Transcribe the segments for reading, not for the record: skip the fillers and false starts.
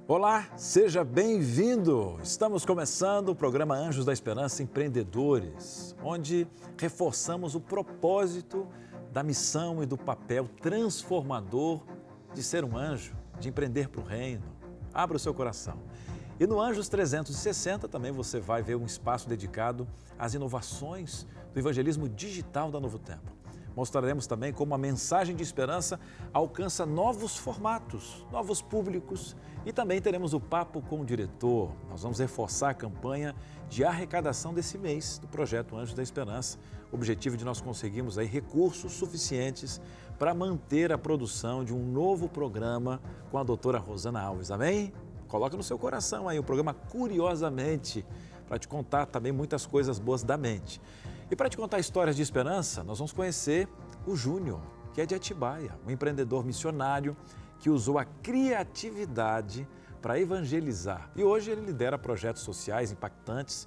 Olá, seja bem-vindo! Estamos começando o programa Anjos da Esperança Empreendedores, onde reforçamos o propósito da missão e do papel transformador de ser um anjo, de empreender para o reino. Abra o seu coração. E no Anjos 360 também você vai ver um espaço dedicado às inovações do evangelismo digital da Novo Tempo. Mostraremos também como a mensagem de esperança alcança novos formatos, novos públicos e também teremos o papo com o diretor. Nós vamos reforçar a campanha de arrecadação desse mês do projeto Anjos da Esperança. O objetivo de nós conseguirmos aí recursos suficientes para manter a produção de um novo programa com a doutora Rosana Alves, amém? Coloca no seu coração aí o programa Curiosamente, para te contar também muitas coisas boas da mente. E para te contar histórias de esperança, nós vamos conhecer o Júnior, que é de Atibaia, um empreendedor missionário que usou a criatividade para evangelizar. E hoje ele lidera projetos sociais impactantes.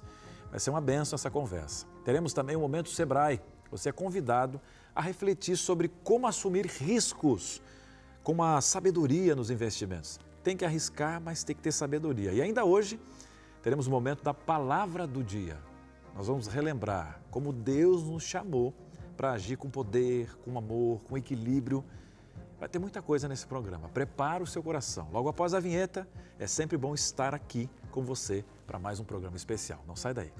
Vai ser uma bênção essa conversa. Teremos também o Momento Sebrae. Você é convidado a refletir sobre como assumir riscos com uma sabedoria nos investimentos. Tem que arriscar, mas tem que ter sabedoria. E ainda hoje teremos o momento da Palavra do Dia. Nós vamos relembrar como Deus nos chamou para agir com poder, com amor, com equilíbrio. Vai ter muita coisa nesse programa. Prepara o seu coração. Logo após a vinheta, é sempre bom estar aqui com você para mais um programa especial. Não sai daí.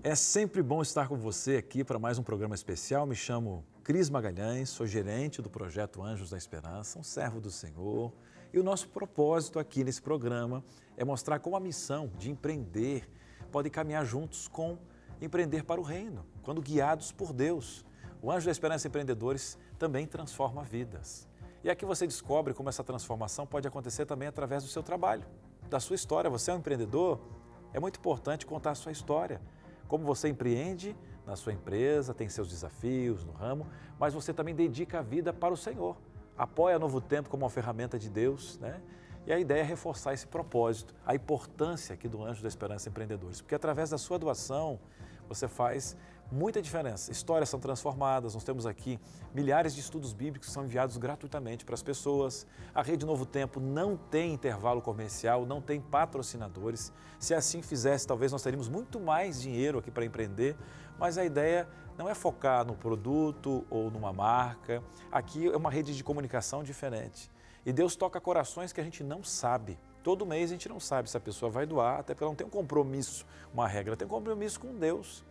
É sempre bom estar com você aqui para mais um programa especial. Me chamo Cris Magalhães, sou gerente do projeto Anjos da Esperança, um servo do Senhor. E o nosso propósito aqui nesse programa é mostrar como a missão de empreender pode caminhar juntos com empreender para o reino, quando guiados por Deus. O Anjo da Esperança Empreendedores também transforma vidas. E aqui você descobre como essa transformação pode acontecer também através do seu trabalho, da sua história. Você é um empreendedor? É muito importante contar a sua história. Como você empreende na sua empresa, tem seus desafios no ramo, mas você também dedica a vida para o Senhor. Apoia Novo Tempo como uma ferramenta de Deus, né? E a ideia é reforçar esse propósito, a importância aqui do Anjo da Esperança Empreendedores, porque através da sua doação você faz muita diferença. Histórias são transformadas, nós temos aqui milhares de estudos bíblicos que são enviados gratuitamente para as pessoas. A Rede Novo Tempo não tem intervalo comercial, não tem patrocinadores. Se assim fizesse, talvez nós teríamos muito mais dinheiro aqui para empreender, mas a ideia não é focar no produto ou numa marca. Aqui é uma rede de comunicação diferente. E Deus toca corações que a gente não sabe. Todo mês a gente não sabe se a pessoa vai doar, até porque ela não tem um compromisso, uma regra, tem um compromisso com Deus.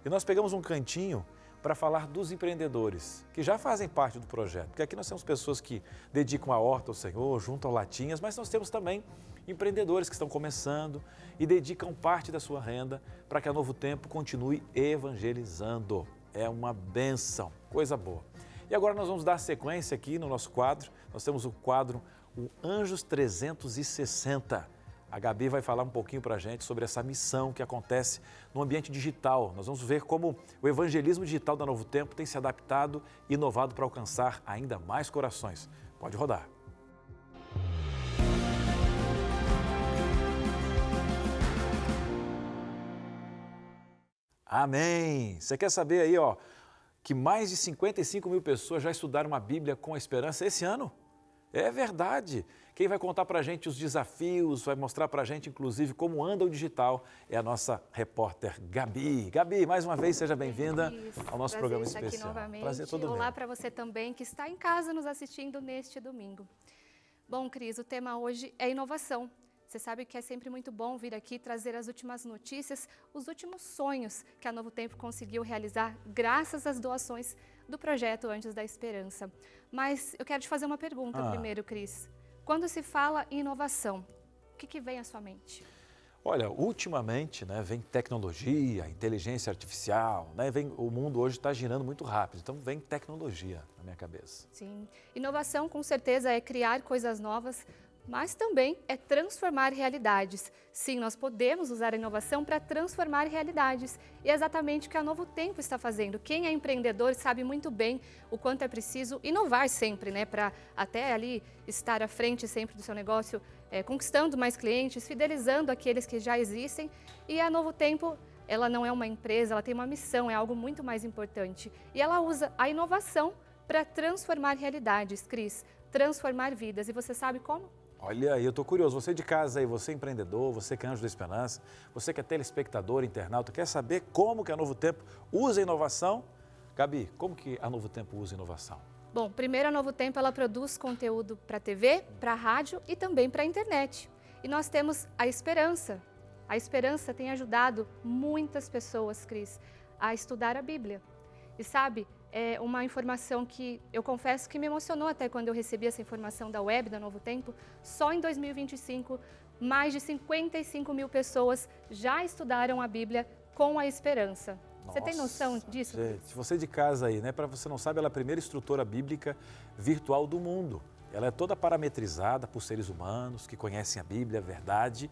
E nós pegamos um cantinho para falar dos empreendedores, que já fazem parte do projeto. Porque aqui nós temos pessoas que dedicam a horta ao Senhor, juntam latinhas, mas nós temos também empreendedores que estão começando e dedicam parte da sua renda para que a Novo Tempo continue evangelizando. É uma bênção, coisa boa. E agora nós vamos dar sequência aqui no nosso quadro. Nós temos o quadro o Anjos 360. A Gabi vai falar um pouquinho para a gente sobre essa missão que acontece no ambiente digital. Nós vamos ver como o evangelismo digital da Novo Tempo tem se adaptado e inovado para alcançar ainda mais corações. Pode rodar. Amém! Você quer saber aí, ó, que mais de 55 mil pessoas já estudaram a Bíblia com a esperança esse ano? É verdade. Quem vai contar para a gente os desafios, vai mostrar para a gente, inclusive, como anda o digital, é a nossa repórter Gabi. Gabi, mais uma vez, seja bem-vinda ao nosso programa especial. Aqui novamente. Prazer todo Olá meu. para você também que está em casa nos assistindo neste domingo. Bom, Cris, o tema hoje é inovação. Você sabe que é sempre muito bom vir aqui trazer as últimas notícias, os últimos sonhos que a Novo Tempo conseguiu realizar graças às doações do projeto Anjos da Esperança. Mas eu quero te fazer uma pergunta primeiro, Cris. Quando se fala em inovação, o que vem à sua mente? Olha, ultimamente, né, vem tecnologia, inteligência artificial, né, o mundo hoje está girando muito rápido, então vem tecnologia na minha cabeça. Sim, inovação com certeza é criar coisas novas, mas também é transformar realidades. Sim, nós podemos usar a inovação para transformar realidades. E é exatamente o que a Novo Tempo está fazendo. Quem é empreendedor sabe muito bem o quanto é preciso inovar sempre, né? Para até ali estar à frente sempre do seu negócio, conquistando mais clientes, fidelizando aqueles que já existem. E a Novo Tempo, ela não é uma empresa, ela tem uma missão, é algo muito mais importante. E ela usa a inovação para transformar realidades, Cris, transformar vidas. E você sabe como? Olha aí, eu estou curioso. Você de casa aí, você é empreendedor, você que é Anjo da Esperança, você que é telespectador, internauta, quer saber como que a Novo Tempo usa a inovação? Gabi, como que a Novo Tempo usa a inovação? Bom, primeiro a Novo Tempo ela produz conteúdo para TV, para rádio e também para a internet. E nós temos a Esperança. A Esperança tem ajudado muitas pessoas, Cris, a estudar a Bíblia. E sabe, é uma informação que eu confesso que me emocionou até quando eu recebi essa informação da web da Novo Tempo. Só em 2025, mais de 55 mil pessoas já estudaram a Bíblia com a Esperança. Você tem noção disso? Gente, você de casa aí, né? Para você não sabe, ela é a primeira instrutora bíblica virtual do mundo. Ela é toda parametrizada por seres humanos que conhecem a Bíblia, a verdade.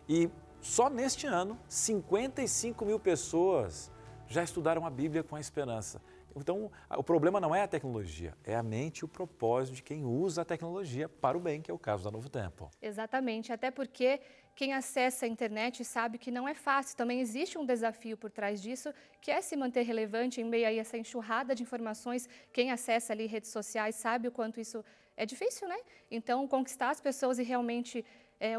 E só neste ano, 55 mil pessoas já estudaram a Bíblia com a Esperança. Então, o problema não é a tecnologia, é a mente e o propósito de quem usa a tecnologia para o bem, que é o caso da Novo Tempo. Exatamente, até porque quem acessa a internet sabe que não é fácil. Também existe um desafio por trás disso, que é se manter relevante em meio a essa enxurrada de informações. Quem acessa ali redes sociais sabe o quanto isso é difícil, né? Então, conquistar as pessoas e realmente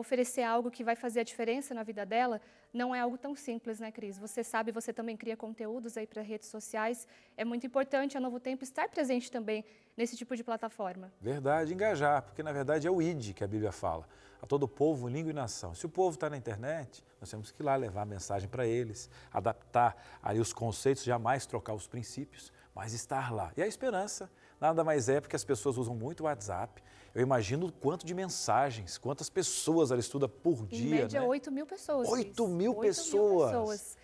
oferecer algo que vai fazer a diferença na vida dela, não é algo tão simples, né, Cris? Você sabe, você também cria conteúdos aí para redes sociais. É muito importante a Novo Tempo estar presente também nesse tipo de plataforma. Verdade, engajar, porque na verdade é o ID que a Bíblia fala, a todo povo, língua e nação. Se o povo está na internet, nós temos que ir lá levar a mensagem para eles, adaptar ali os conceitos, jamais trocar os princípios, mas estar lá. E a esperança nada mais é porque as pessoas usam muito o WhatsApp. Eu imagino o quanto de mensagens, quantas pessoas ela estuda por dia. Em média, né? 8 mil pessoas. 8 mil pessoas.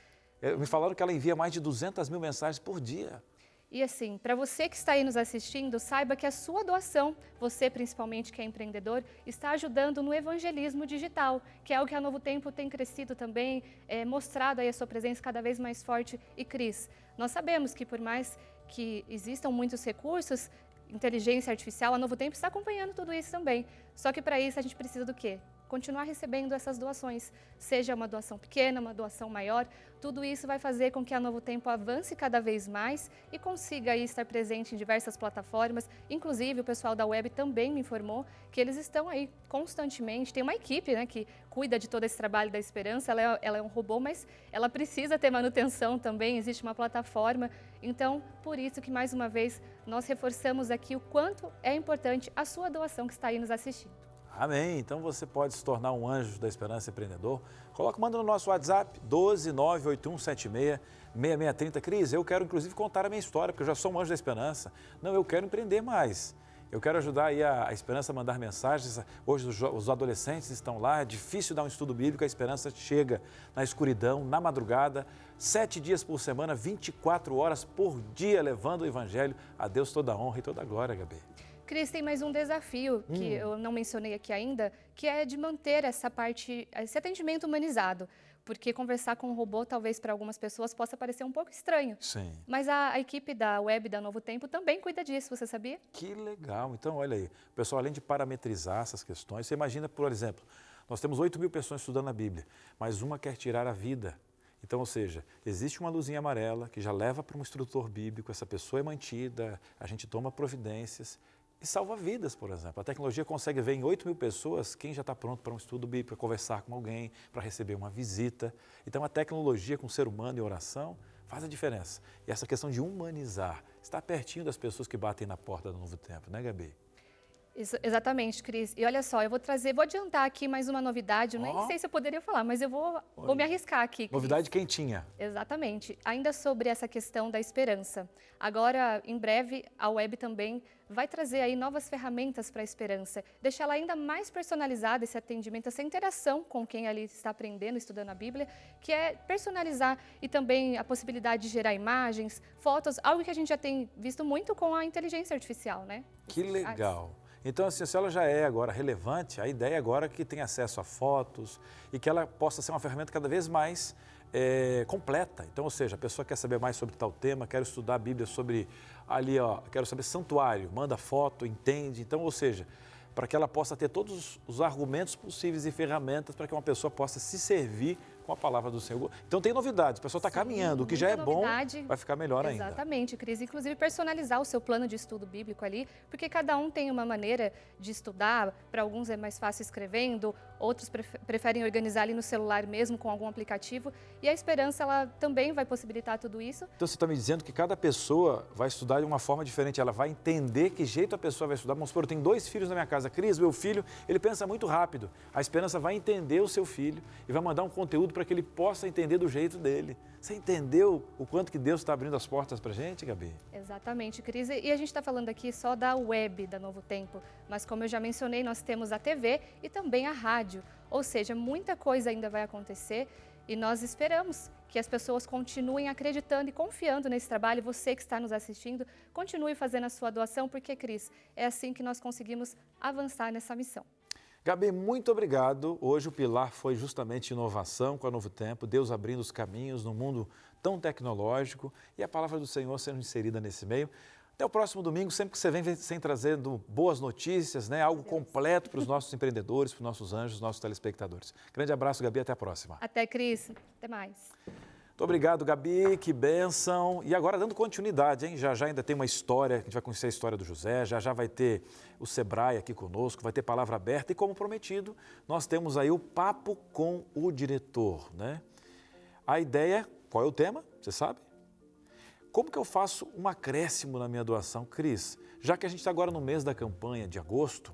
Me falaram que ela envia mais de 200 mil mensagens por dia. E assim, para você que está aí nos assistindo, saiba que a sua doação, você principalmente que é empreendedor, está ajudando no evangelismo digital, que é algo que a Novo Tempo tem crescido também, mostrado aí a sua presença cada vez mais forte. E Cris, nós sabemos que por mais que existam muitos recursos, inteligência artificial, a Novo Tempo está acompanhando tudo isso também. Só que para isso a gente precisa do quê? Continuar recebendo essas doações, seja uma doação pequena, uma doação maior, tudo isso vai fazer com que a Novo Tempo avance cada vez mais e consiga aí estar presente em diversas plataformas. Inclusive, o pessoal da web também me informou que eles estão aí constantemente, tem uma equipe, né, que cuida de todo esse trabalho da Esperança, ela é um robô, mas ela precisa ter manutenção também, existe uma plataforma. Então, por isso que, mais uma vez, nós reforçamos aqui o quanto é importante a sua doação que está aí nos assistindo. Amém. Então você pode se tornar um anjo da esperança empreendedor. Manda no nosso WhatsApp 12981766630. Cris, eu quero inclusive contar a minha história, porque eu já sou um anjo da esperança. Não, eu quero empreender mais. Eu quero ajudar aí a Esperança a mandar mensagens. Hoje os adolescentes estão lá, é difícil dar um estudo bíblico, a Esperança chega na escuridão, na madrugada, 7 dias por semana, 24 horas por dia, levando o Evangelho a Deus toda a honra e toda a glória, Gabi. Cris, tem mais um desafio que eu não mencionei aqui ainda, que é de manter essa parte, esse atendimento humanizado. Porque conversar com um robô, talvez para algumas pessoas, possa parecer um pouco estranho. Sim. Mas a equipe da web da Novo Tempo também cuida disso, você sabia? Que legal. Então, olha aí, o pessoal, além de parametrizar essas questões, você imagina, por exemplo, nós temos 8 mil pessoas estudando a Bíblia, mas uma quer tirar a vida. Então, ou seja, existe uma luzinha amarela que já leva para um instrutor bíblico, essa pessoa é mantida, a gente toma providências e salva vidas, por exemplo. A tecnologia consegue ver em 8 mil pessoas quem já está pronto para um estudo bíblico, para conversar com alguém, para receber uma visita. Então, a tecnologia com o ser humano e oração faz a diferença. E essa questão de humanizar, está pertinho das pessoas que batem na porta do Novo Tempo, né, Gabi? Isso, exatamente, Cris. E olha só, eu vou adiantar aqui mais uma novidade, eu nem sei se eu poderia falar, mas eu vou me arriscar aqui, Cris. Novidade quentinha. Exatamente. Ainda sobre essa questão da esperança. Agora, em breve, a web também vai trazer aí novas ferramentas para a esperança, deixar ela ainda mais personalizada, esse atendimento, essa interação com quem ali está aprendendo, estudando a Bíblia, que é personalizar e também a possibilidade de gerar imagens, fotos, algo que a gente já tem visto muito com a inteligência artificial, né? Que legal. Então, assim, se ela já é agora relevante, a ideia agora é que tenha acesso a fotos e que ela possa ser uma ferramenta cada vez mais completa. Então, ou seja, a pessoa quer saber mais sobre tal tema, quero estudar a Bíblia sobre ali, quero saber santuário, manda foto, entende. Então, ou seja, para que ela possa ter todos os argumentos possíveis e ferramentas para que uma pessoa possa se servir com a palavra do Senhor. Então tem novidades, o pessoal está caminhando, o que já é bom vai ficar melhor ainda. Exatamente, Cris. Inclusive personalizar o seu plano de estudo bíblico ali, porque cada um tem uma maneira de estudar, para alguns é mais fácil escrevendo, outros preferem organizar ali no celular mesmo com algum aplicativo, e a Esperança ela também vai possibilitar tudo isso. Então você está me dizendo que cada pessoa vai estudar de uma forma diferente, ela vai entender que jeito a pessoa vai estudar. Vamos supor, eu tenho 2 filhos na minha casa, Cris, meu filho, ele pensa muito rápido. A Esperança vai entender o seu filho e vai mandar um conteúdo para que ele possa entender do jeito dele. Você entendeu o quanto que Deus está abrindo as portas para a gente, Gabi? Exatamente, Cris. E a gente está falando aqui só da web da Novo Tempo, mas como eu já mencionei, nós temos a TV e também a rádio. Ou seja, muita coisa ainda vai acontecer e nós esperamos que as pessoas continuem acreditando e confiando nesse trabalho. Você que está nos assistindo, continue fazendo a sua doação, porque, Cris, é assim que nós conseguimos avançar nessa missão. Gabi, muito obrigado. Hoje o pilar foi justamente inovação com a Novo Tempo, Deus abrindo os caminhos num mundo tão tecnológico e a palavra do Senhor sendo inserida nesse meio. Até o próximo domingo, sempre que você vem trazendo boas notícias, né? Algo completo para os nossos empreendedores, para os nossos anjos, nossos telespectadores. Grande abraço, Gabi, até a próxima. Até, Cris. Até mais. Muito obrigado, Gabi, que bênção. E agora dando continuidade, hein? Já ainda tem uma história, a gente vai conhecer a história do José, já vai ter o Sebrae aqui conosco, vai ter palavra aberta e, como prometido, nós temos aí o Papo com o Diretor, né? A ideia, qual é o tema? Você sabe? Como que eu faço um acréscimo na minha doação? Cris, já que a gente está agora no mês da campanha de agosto,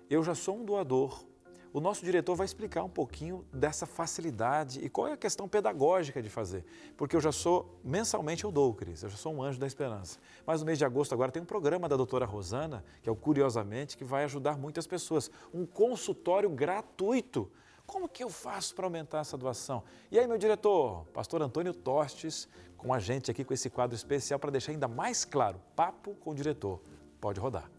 eu já sou um doador. O nosso diretor vai explicar um pouquinho dessa facilidade e qual é a questão pedagógica de fazer. Porque eu já sou, mensalmente eu dou, Cris, eu já sou um anjo da esperança. Mas no mês de agosto agora tem um programa da doutora Rosana, que é o Curiosamente, que vai ajudar muitas pessoas. Um consultório gratuito. Como que eu faço para aumentar essa doação? E aí, meu diretor, pastor Antônio Tostes, com a gente aqui com esse quadro especial para deixar ainda mais claro, Papo com o Diretor. Pode rodar.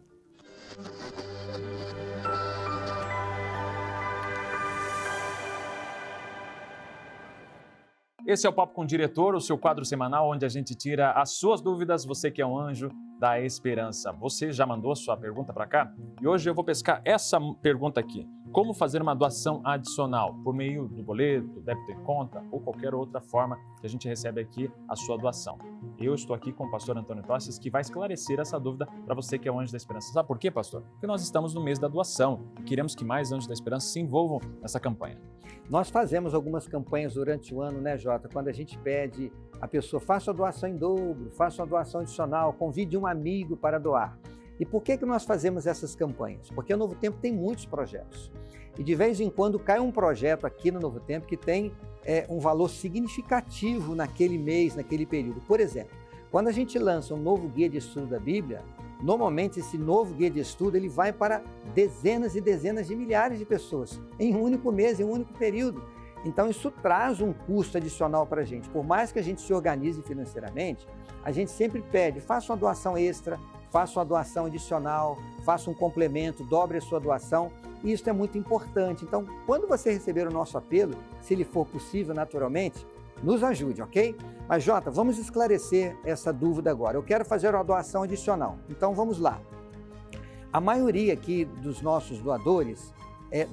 Esse é o Papo com o Diretor, o seu quadro semanal onde a gente tira as suas dúvidas, você que é um anjo da esperança. Você já mandou a sua pergunta para cá? E hoje eu vou pescar essa pergunta aqui. Como fazer uma doação adicional? Por meio do boleto, débito em conta ou qualquer outra forma que a gente recebe aqui a sua doação. Eu estou aqui com o pastor Antônio Tostes, que vai esclarecer essa dúvida para você que é um anjo da esperança. Sabe por quê, pastor? Porque nós estamos no mês da doação e queremos que mais anjos da esperança se envolvam nessa campanha. Nós fazemos algumas campanhas durante o ano, né, Jota? Quando a gente pede a pessoa, faça a doação em dobro, faça uma doação adicional, convide um amigo para doar. E por que nós fazemos essas campanhas? Porque o Novo Tempo tem muitos projetos. E de vez em quando cai um projeto aqui no Novo Tempo que tem um valor significativo naquele mês, naquele período. Por exemplo, quando a gente lança um novo guia de estudo da Bíblia, normalmente esse novo guia de estudo ele vai para dezenas e dezenas de milhares de pessoas em um único mês, em um único período. Então isso traz um custo adicional para a gente. Por mais que a gente se organize financeiramente, a gente sempre pede, faça uma doação extra, faça uma doação adicional, faça um complemento, dobre a sua doação. E isso é muito importante. Então, quando você receber o nosso apelo, se ele for possível naturalmente, nos ajude, ok? Mas, Jota, vamos esclarecer essa dúvida agora. Eu quero fazer uma doação adicional. Então, vamos lá. A maioria aqui dos nossos doadores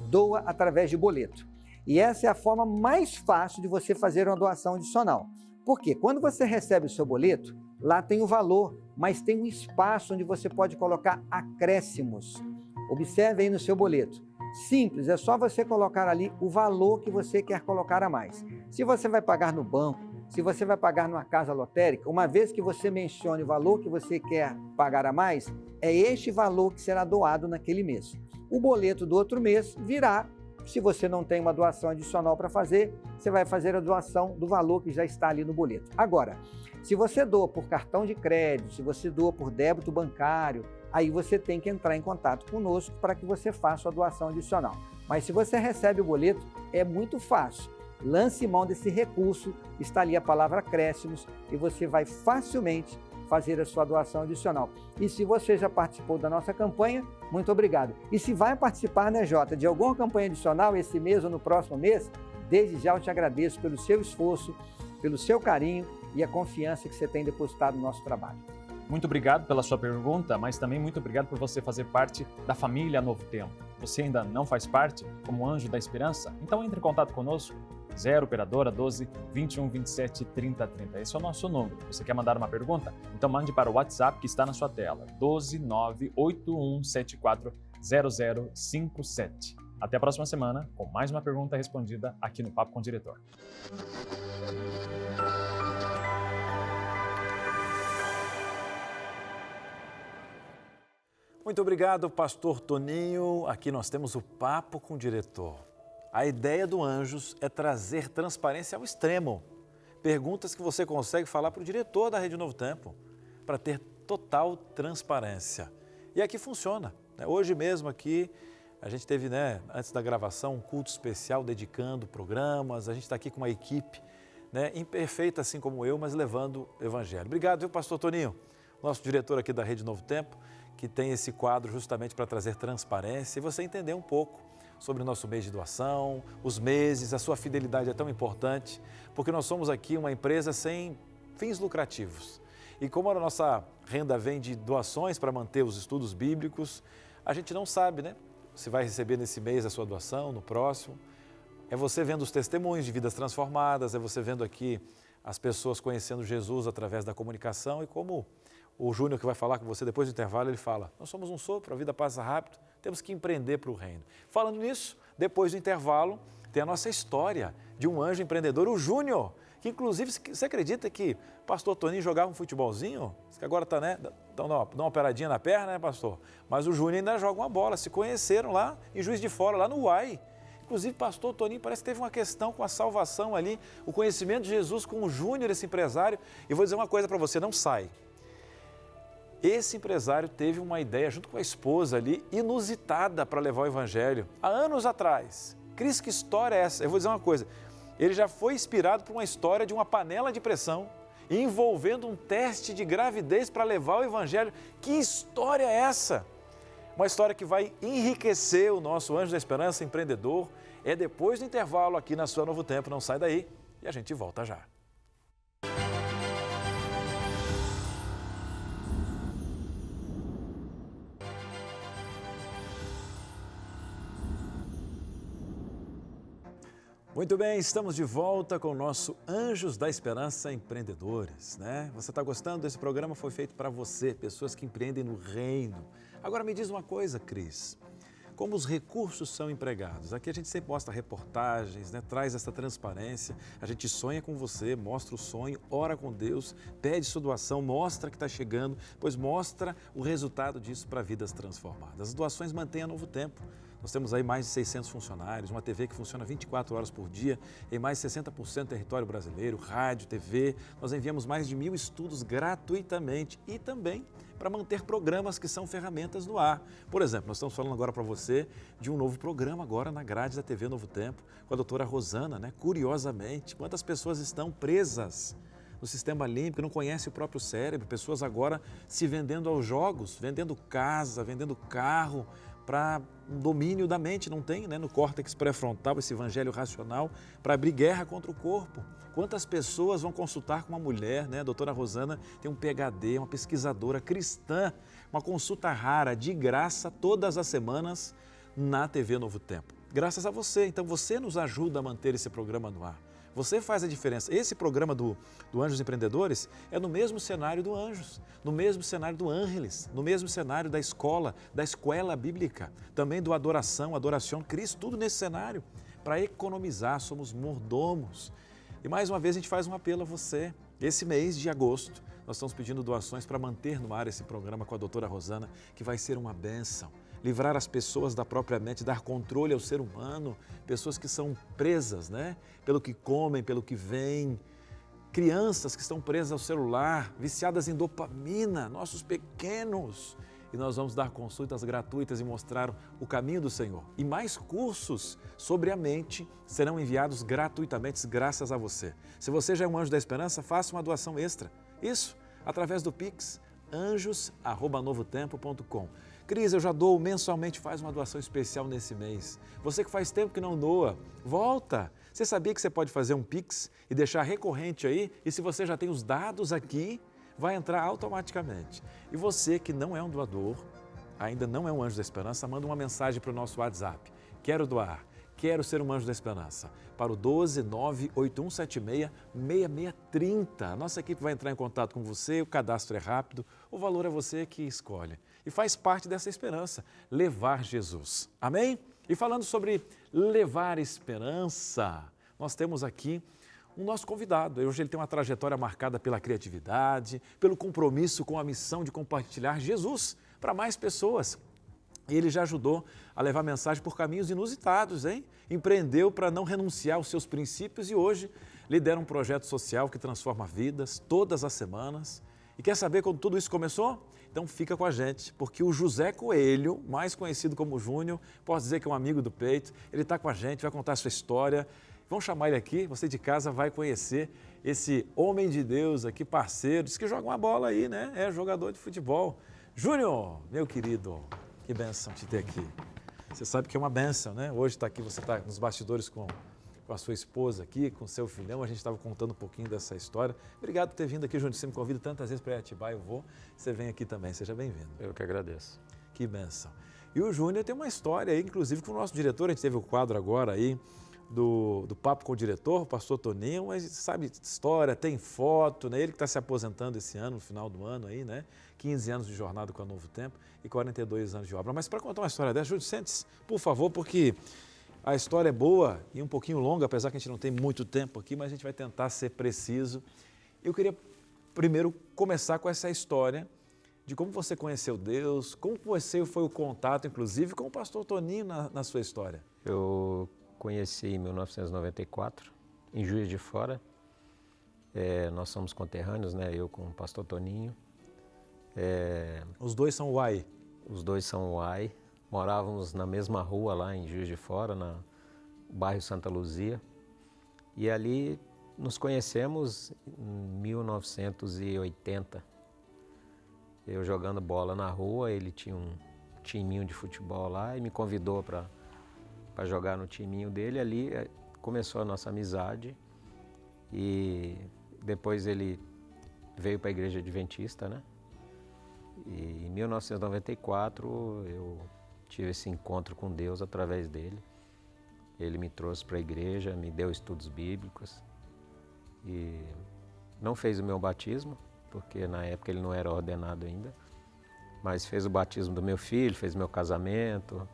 doa através de boleto. E essa é a forma mais fácil de você fazer uma doação adicional. Por quê? Quando você recebe o seu boleto, lá tem o valor, mas tem um espaço onde você pode colocar acréscimos. Observe aí no seu boleto. Simples, é só você colocar ali o valor que você quer colocar a mais. Se você vai pagar no banco, se você vai pagar numa casa lotérica, uma vez que você mencione o valor que você quer pagar a mais, é este valor que será doado naquele mês. O boleto do outro mês virá. Se você não tem uma doação adicional para fazer, você vai fazer a doação do valor que já está ali no boleto. Agora, se você doa por cartão de crédito, se você doa por débito bancário, aí você tem que entrar em contato conosco para que você faça a doação adicional. Mas se você recebe o boleto, é muito fácil. Lance mão desse recurso, está ali a palavra acréscimos e você vai facilmente fazer a sua doação adicional. E se você já participou da nossa campanha, muito obrigado. E se vai participar, né, Jota, de alguma campanha adicional esse mês ou no próximo mês, desde já eu te agradeço pelo seu esforço, pelo seu carinho e a confiança que você tem depositado no nosso trabalho. Muito obrigado pela sua pergunta, mas também muito obrigado por você fazer parte da família Novo Tempo. Você ainda não faz parte como anjo da esperança? Então entre em contato conosco 0 operadora 12 21 27 30 30. Esse é o nosso número. Você quer mandar uma pergunta? Então mande para o WhatsApp que está na sua tela, 12 98174 0057. Até a próxima semana com mais uma pergunta respondida aqui no Papo com o Diretor. Muito obrigado, pastor Toninho. Aqui nós temos o Papo com o Diretor. A ideia do Anjos é trazer transparência ao extremo. Perguntas que você consegue falar para o diretor da Rede Novo Tempo, para ter total transparência. E aqui funciona. Hoje mesmo aqui, a gente teve, antes da gravação, um culto especial dedicando programas. A gente está aqui com uma equipe imperfeita assim como eu, mas levando o Evangelho. Obrigado, viu, pastor Toninho? Nosso diretor aqui da Rede Novo Tempo, que tem esse quadro justamente para trazer transparência e você entender um pouco sobre o nosso mês de doação, os meses, a sua fidelidade é tão importante, porque nós somos aqui uma empresa sem fins lucrativos. E como a nossa renda vem de doações para manter os estudos bíblicos, a gente não sabe, se vai receber nesse mês a sua doação, no próximo. É você vendo os testemunhos de vidas transformadas, é você vendo aqui as pessoas conhecendo Jesus através da comunicação e como o Júnior, que vai falar com você depois do intervalo, ele fala, nós somos um sopro, a vida passa rápido, temos que empreender para o reino. Falando nisso, depois do intervalo, tem a nossa história de um anjo empreendedor, o Júnior, que inclusive, você acredita que o pastor Toninho jogava um futebolzinho? Que agora está, dá uma operadinha na perna, pastor? Mas o Júnior ainda joga uma bola, se conheceram lá em Juiz de Fora, lá no Uai. Inclusive, pastor Toninho parece que teve uma questão com a salvação ali, o conhecimento de Jesus com o Júnior, esse empresário. E vou dizer uma coisa para você, não sai. Esse empresário teve uma ideia, junto com a esposa ali, inusitada para levar o Evangelho. Há anos atrás. Cris, que história é essa? Eu vou dizer uma coisa. Ele já foi inspirado por uma história de uma panela de pressão envolvendo um teste de gravidez para levar o Evangelho. Que história é essa? Uma história que vai enriquecer o nosso Anjo da Esperança empreendedor. É depois do intervalo aqui na sua Novo Tempo. Não sai daí e a gente volta já. Muito bem, estamos de volta com o nosso Anjos da Esperança Empreendedores, Você está gostando desse programa? Foi feito para você, pessoas que empreendem no reino. Agora me diz uma coisa, Cris, como os recursos são empregados? Aqui a gente sempre mostra reportagens, traz essa transparência, a gente sonha com você, mostra o sonho, ora com Deus, pede sua doação, mostra que está chegando, pois mostra o resultado disso para vidas transformadas. As doações mantêm a Novo Tempo. Nós temos aí mais de 600 funcionários, uma TV que funciona 24 horas por dia, em mais de 60% do território brasileiro, rádio, TV. Nós enviamos mais de 1000 estudos gratuitamente e também para manter programas que são ferramentas no ar. Por exemplo, nós estamos falando agora para você de um novo programa agora na grade da TV Novo Tempo, com a doutora Rosana, Curiosamente, quantas pessoas estão presas no sistema límbico, não conhecem o próprio cérebro, pessoas agora se vendendo aos jogos, vendendo casa, vendendo carro, para um domínio da mente, não tem, no córtex pré-frontal, esse evangelho racional, para abrir guerra contra o corpo. Quantas pessoas vão consultar com uma mulher, A doutora Rosana tem um PhD, uma pesquisadora cristã, uma consulta rara, de graça, todas as semanas, na TV Novo Tempo. Graças a você, então você nos ajuda a manter esse programa no ar. Você faz a diferença. Esse programa do Anjos Empreendedores é no mesmo cenário do Anjos, no mesmo cenário do Ângeles, no mesmo cenário da escola bíblica, também do Adoração Cristo, tudo nesse cenário. Para economizar, somos mordomos. E mais uma vez a gente faz um apelo a você. Esse mês de agosto, nós estamos pedindo doações para manter no ar esse programa com a doutora Rosana, que vai ser uma bênção. Livrar as pessoas da própria mente, dar controle ao ser humano, pessoas que são presas, pelo que comem, pelo que veem, crianças que estão presas ao celular, viciadas em dopamina, nossos pequenos. E nós vamos dar consultas gratuitas e mostrar o caminho do Senhor. E mais cursos sobre a mente serão enviados gratuitamente graças a você. Se você já é um Anjo da Esperança, faça uma doação extra. Isso, através do Pix, anjos@novotempo.com. Cris, eu já dou mensalmente, faz uma doação especial nesse mês. Você que faz tempo que não doa, volta. Você sabia que você pode fazer um Pix e deixar recorrente aí? E se você já tem os dados aqui, vai entrar automaticamente. E você que não é um doador, ainda não é um Anjo da Esperança, manda uma mensagem para o nosso WhatsApp. Quero doar, quero ser um anjo da esperança, para o 12 98176 6630. A nossa equipe vai entrar em contato com você, o cadastro é rápido, o valor é você que escolhe. E faz parte dessa esperança, levar Jesus. Amém? E falando sobre levar esperança, nós temos aqui o nosso convidado. Hoje ele tem uma trajetória marcada pela criatividade, pelo compromisso com a missão de compartilhar Jesus para mais pessoas. Ele já ajudou a levar mensagem por caminhos inusitados, hein? Empreendeu para não renunciar aos seus princípios e hoje lidera um projeto social que transforma vidas todas as semanas. E quer saber como tudo isso começou? Então fica com a gente, porque o José Coelho, mais conhecido como Júnior, posso dizer que é um amigo do peito, ele está com a gente, vai contar a sua história. Vamos chamar ele aqui, você de casa vai conhecer esse homem de Deus aqui, parceiro, diz que joga uma bola aí, né? É jogador de futebol. Júnior, meu querido, que bênção te ter aqui. Você sabe que é uma bênção, né? Hoje está aqui, você está nos bastidores com a sua esposa aqui, com o seu filhão. A gente estava contando um pouquinho dessa história. Obrigado por ter vindo aqui, Júnior. Você me convida tantas vezes para ir a Atibaia, eu vou. Você vem aqui também, seja bem-vindo. Eu que agradeço. Que bênção. E o Júnior tem uma história aí, inclusive com o nosso diretor, a gente teve o quadro agora aí, do Papo com o Diretor, o pastor Toninho, mas sabe história, tem foto, né? Ele que está se aposentando esse ano, no final do ano aí, né? 15 anos de jornada com a Novo Tempo e 42 anos de obra. Mas para contar uma história dessa, Júnior, sente-se, por favor, porque a história é boa e um pouquinho longa, apesar que a gente não tem muito tempo aqui, mas a gente vai tentar ser preciso. Eu queria primeiro começar com essa história de como você conheceu Deus, como você foi o contato, inclusive, com o pastor Toninho na sua história. Eu conheci em 1994, em Juiz de Fora. Nós somos conterrâneos, né? Eu com o pastor Toninho. Os dois são uai. Os dois são uai. Morávamos na mesma rua lá em Juiz de Fora, no bairro Santa Luzia. E ali nos conhecemos em 1980. Eu jogando bola na rua, ele tinha um timinho de futebol lá e me convidou para jogar no timinho dele. Ali começou a nossa amizade e depois ele veio para a Igreja Adventista, né? E em 1994 eu tive esse encontro com Deus através dele. Ele me trouxe para a igreja, me deu estudos bíblicos e não fez o meu batismo, porque na época ele não era ordenado ainda, mas fez o batismo do meu filho, fez meu casamento.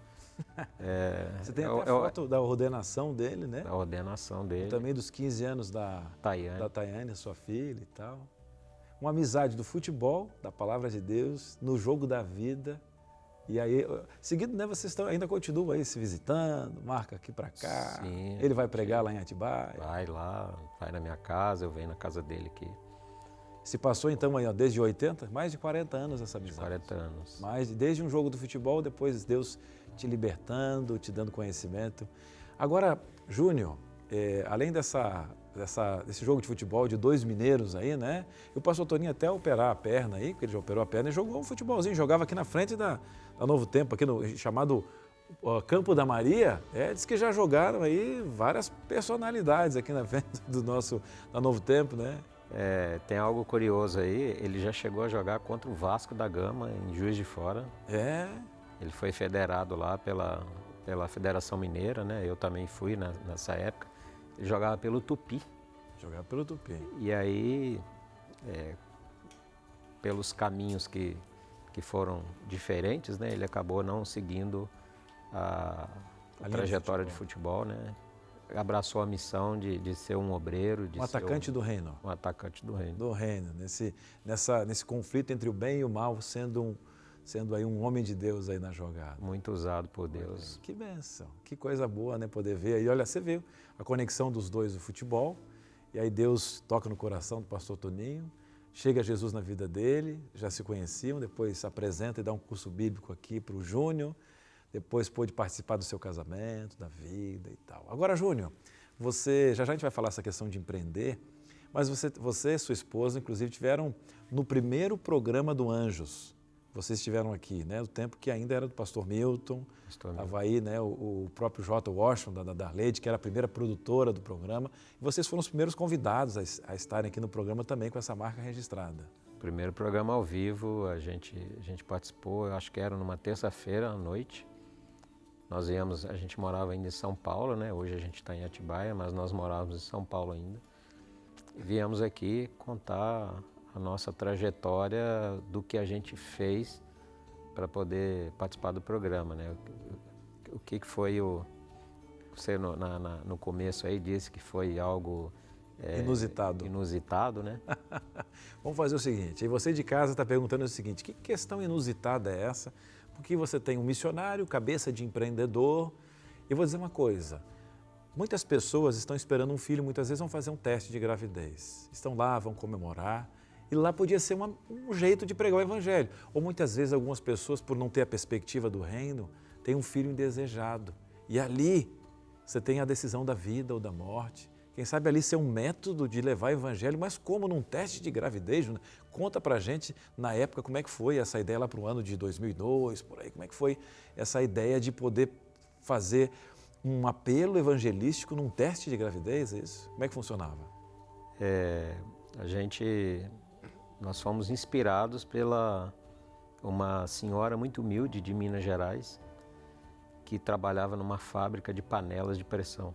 Você tem até foto da ordenação dele, né? Da ordenação dele. E também dos 15 anos da Tayane, sua filha e tal. Uma amizade do futebol, da palavra de Deus, no jogo da vida. E aí, seguido, né, vocês ainda continuam aí se visitando, marca aqui para cá. Sim. Ele vai pregar lá em Atibaia. Vai lá, vai na minha casa, eu venho na casa dele aqui. Se passou então aí, ó, desde 80, mais de 40 anos essa amizade. 40 anos. Desde um jogo do futebol, depois Deus te libertando, te dando conhecimento. Agora, Júnior, além desse jogo de futebol de dois mineiros aí, né? E o pastor Toninho até operar a perna aí, porque ele já operou a perna e jogou um futebolzinho, jogava aqui na frente da Novo Tempo, aqui no chamado Campo da Maria. Diz que já jogaram aí várias personalidades aqui na frente da Novo Tempo, né? Tem algo curioso aí, ele já chegou a jogar contra o Vasco da Gama, em Juiz de Fora. Ele foi federado lá pela Federação Mineira, né? Eu também fui nessa época. Ele jogava pelo Tupi. Jogava pelo Tupi. E aí, pelos caminhos que foram diferentes, né? Ele acabou não seguindo a trajetória de futebol, né? Abraçou a missão de ser um obreiro, de um atacante do reino. Um atacante do reino. Do reino, nesse conflito entre o bem e o mal, sendo aí um homem de Deus aí na jogada. Muito usado por Deus. Que bênção, que coisa boa, né, poder ver. E olha, você viu a conexão dos dois do futebol, e aí Deus toca no coração do pastor Toninho, chega Jesus na vida dele, já se conheciam, depois se apresenta e dá um curso bíblico aqui para o Júnior, depois pôde participar do seu casamento, da vida e tal. Agora, Júnior, já a gente vai falar essa questão de empreender, mas você e sua esposa, inclusive, tiveram no primeiro programa do Anjos. Vocês estiveram aqui, né? O tempo que ainda era do pastor Milton, estava aí, né? O próprio J. Washington, da Darleide, que era a primeira produtora do programa. E vocês foram os primeiros convidados a estarem aqui no programa também com essa marca registrada. Primeiro programa ao vivo, a gente participou, eu acho que era numa terça-feira à noite, A gente morava ainda em São Paulo, né? Hoje a gente está em Atibaia, mas nós morávamos em São Paulo ainda. E viemos aqui contar a nossa trajetória do que a gente fez para poder participar do programa, né? O que foi você no começo aí disse que foi algo inusitado, né? Vamos fazer o seguinte, aí você de casa está perguntando o seguinte, que questão inusitada é essa? Porque você tem um missionário, cabeça de empreendedor, e vou dizer uma coisa, muitas pessoas estão esperando um filho, muitas vezes vão fazer um teste de gravidez, estão lá, vão comemorar, e lá podia ser um jeito de pregar o evangelho. Ou muitas vezes algumas pessoas, por não ter a perspectiva do reino, têm um filho indesejado, e ali você tem a decisão da vida ou da morte. Quem sabe ali ser um método de levar o evangelho, mas como num teste de gravidez? Né? Conta pra gente, na época, como é que foi essa ideia lá para o ano de 2002, por aí, como é que foi essa ideia de poder fazer um apelo evangelístico num teste de gravidez, é isso? Como é que funcionava? Nós fomos inspirados pela uma senhora muito humilde de Minas Gerais, que trabalhava numa fábrica de panelas de pressão.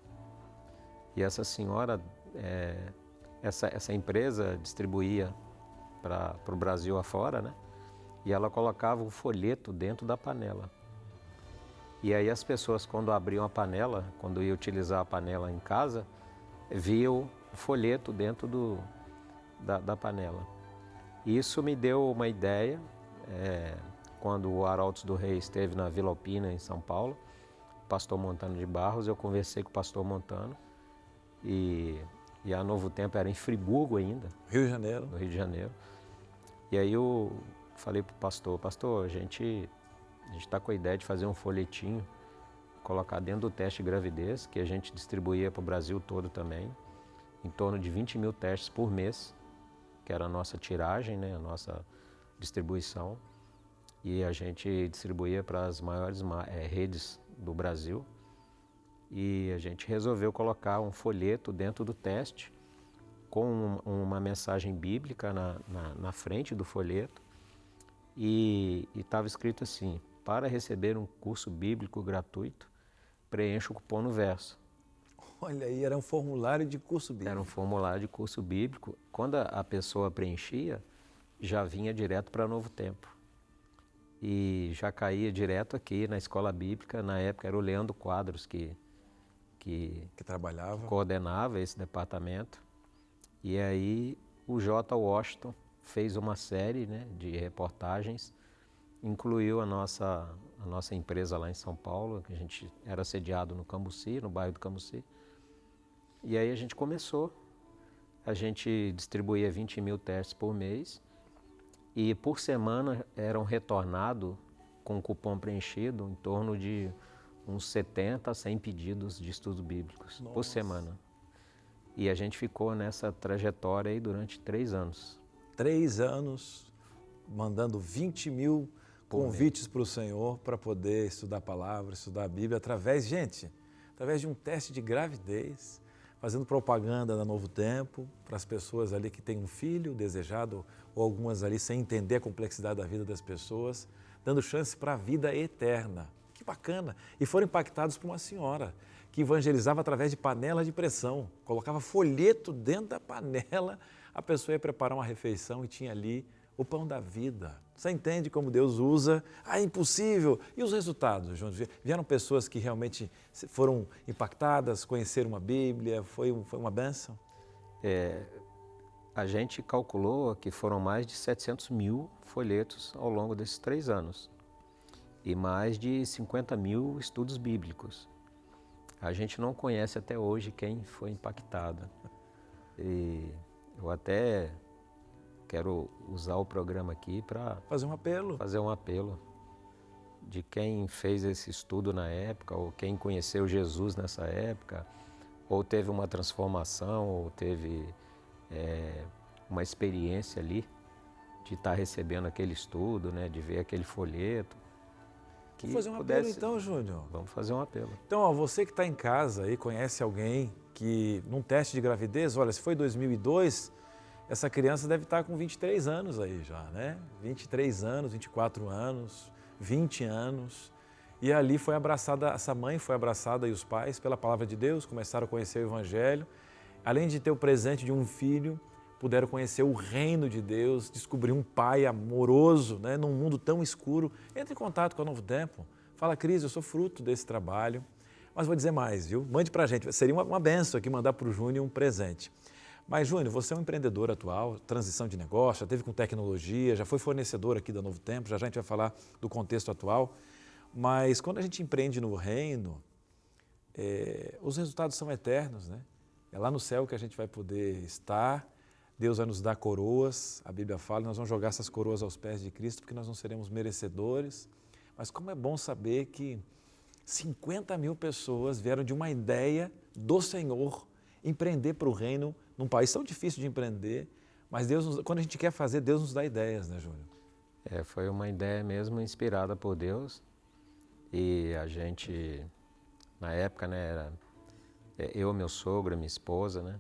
E essa senhora, essa empresa distribuía para o Brasil afora, né? E ela colocava o folheto dentro da panela. E aí as pessoas, quando abriam a panela, quando iam utilizar a panela em casa, viam o folheto dentro da panela. E isso me deu uma ideia, quando o Arautos do Rei esteve na Vila Alpina, em São Paulo, pastor Montano de Barros, eu conversei com o pastor Montano, e a Novo Tempo era em Friburgo ainda. Rio de Janeiro. No Rio de Janeiro. E aí eu falei para o pastor, a gente está com a ideia de fazer um folhetinho, colocar dentro do teste de gravidez, que a gente distribuía para o Brasil todo também, em torno de 20 mil testes por mês, que era a nossa tiragem, né, a nossa distribuição. E a gente distribuía para as maiores redes do Brasil. E a gente resolveu colocar um folheto dentro do teste com uma mensagem bíblica na frente do folheto e estava escrito assim: para receber um curso bíblico gratuito, preencha o cupom no verso. Olha aí, era um formulário de curso bíblico. Era um formulário de curso bíblico. Quando a pessoa preenchia, já vinha direto para Novo Tempo. E já caía direto aqui na escola bíblica. Na época era o Leandro Quadros que trabalhava, coordenava esse departamento. E aí o J. Washington fez uma série, né, de reportagens, incluiu a nossa empresa lá em São Paulo, que a gente era sediado no Cambuci, no bairro do Cambuci. E aí a gente começou, a gente distribuía 20 mil testes por mês e por semana eram retornados com o cupom preenchido em torno de uns 70 a 100 pedidos de estudos bíblicos por semana. E a gente ficou nessa trajetória aí durante 3 anos. 3 anos, mandando 20 mil convites para o Senhor para poder estudar a palavra, estudar a Bíblia, através de um teste de gravidez, fazendo propaganda da Novo Tempo para as pessoas ali que têm um filho desejado, ou algumas ali sem entender a complexidade da vida das pessoas, dando chance para a vida eterna. Que bacana! E foram impactados por uma senhora que evangelizava através de panela de pressão, colocava folheto dentro da panela, a pessoa ia preparar uma refeição e tinha ali o pão da vida. Você entende como Deus usa? É impossível! E os resultados, João? Vieram pessoas que realmente foram impactadas, conheceram uma Bíblia, foi uma bênção? A gente calculou que foram mais de 700 mil folhetos ao longo desses 3 anos e mais de 50 mil estudos bíblicos. A gente não conhece até hoje quem foi impactado. E eu até quero usar o programa aqui para fazer um apelo de quem fez esse estudo na época, ou quem conheceu Jesus nessa época, ou teve uma transformação, ou teve uma experiência ali de estar recebendo aquele estudo, né, de ver aquele folheto. Vamos fazer um apelo então, Júnior? Vamos fazer um apelo. Então, você que está em casa e conhece alguém que num teste de gravidez, olha, se foi 2002, essa criança deve estar com 23 anos aí já, né? 23 anos, 24 anos, 20 anos. E ali foi abraçada, essa mãe foi abraçada e os pais pela palavra de Deus, começaram a conhecer o Evangelho. Além de ter o presente de um filho, puderam conhecer o reino de Deus, descobrir um pai amoroso, né, num mundo tão escuro. Entre em contato com a Novo Tempo. Fala, Cris, eu sou fruto desse trabalho. Mas vou dizer mais, viu? Mande pra gente. Seria uma benção aqui mandar para o Júnior um presente. Mas, Júnior, você é um empreendedor atual, transição de negócio, já teve com tecnologia, já foi fornecedor aqui da Novo Tempo, já a gente vai falar do contexto atual. Mas quando a gente empreende no reino, os resultados são eternos, né? É lá no céu que a gente vai poder estar, Deus vai nos dar coroas, a Bíblia fala, nós vamos jogar essas coroas aos pés de Cristo, porque nós não seremos merecedores. Mas como é bom saber que 50 mil pessoas vieram de uma ideia do Senhor empreender para o reino num país tão difícil de empreender, mas Deus, quando a gente quer fazer, Deus nos dá ideias, né, Júnior? Foi uma ideia mesmo inspirada por Deus e a gente, na época, né, era eu, meu sogro, minha esposa, né,